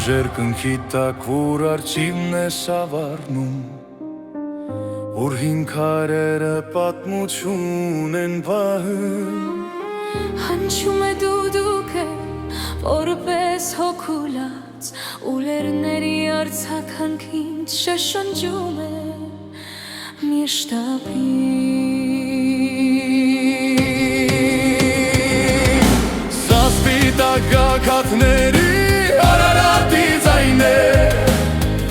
Երկնքի տակ, որ արջիվն է սավառնում, որ հին քարերը պատմություն են պահում։ Հնչում է դուդուկը, որպես հոգուլած, ուլերների արձագանքին շշնջում է միշտապին։ Սա սպիտակ գագաթների Արարատի ձայն է,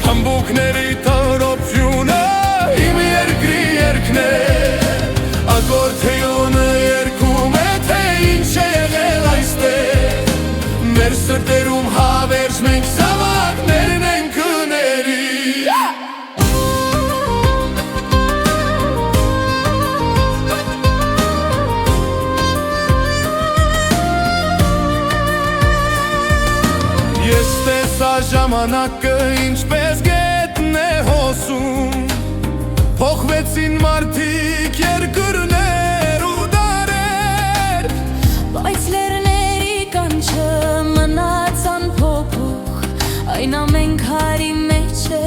Քամբուկների տրոփյունը իմ երկրի երգն է, Ակորդեոնը երգում է, թե ինչ է եղել այստեղ, Մեր սրտերում հավերժ մենք զավակներն ենք կների։ Ես տեսա ժամանակը ինչպես գետն է հոսում, Փոխվեցին մարդիկ, երկրներ ու դարեր, Բայց լերների կանչը մնաց անփոփոխ, Այն ամեն քարի մեջ է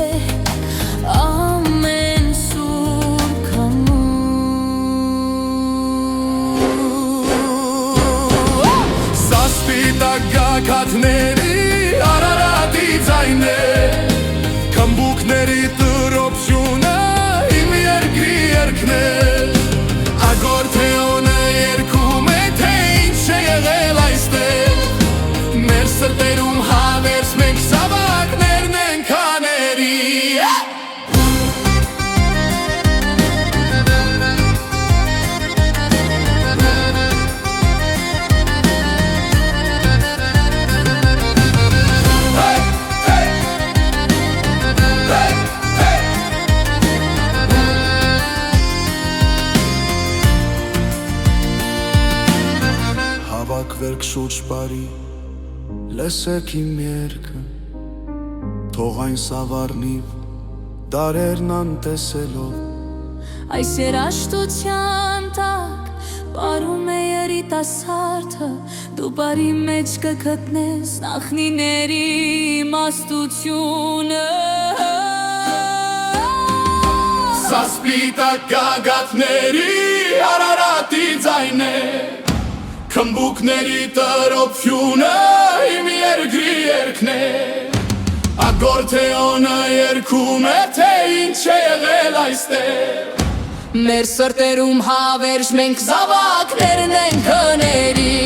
ամեն սուր քամու։ Սա սպիտակ գագաթների Արարատի ձայն է, Քամբուկների տրոփյունը իմ երկրի երգն է, Ակորդեոնը երգում է, թե ինչ է եղել այստեղ, Մեր սրտերում հավերժ մենք զավակներն ենք քաների։ Հավաքվեք շուրջ բարի, լսեք իմ երգը, Թող այն սավառնիվ դարերն անտեսելով, Այս երաշտության տակ պարում է երիտասարդը, Դու բարի մեջ կգտնես նախնիների իմաստությունը։ Սա սպիտակ գագաթների Արարատի ձայն է, Քամբուկների տրոփյունը իմ երկրի երգն է, Ակորդեոնը երգում է, թե ինչ է եղել այստեղ, Մեր սրտերում հավերժ մենք զավակներն ենք կների։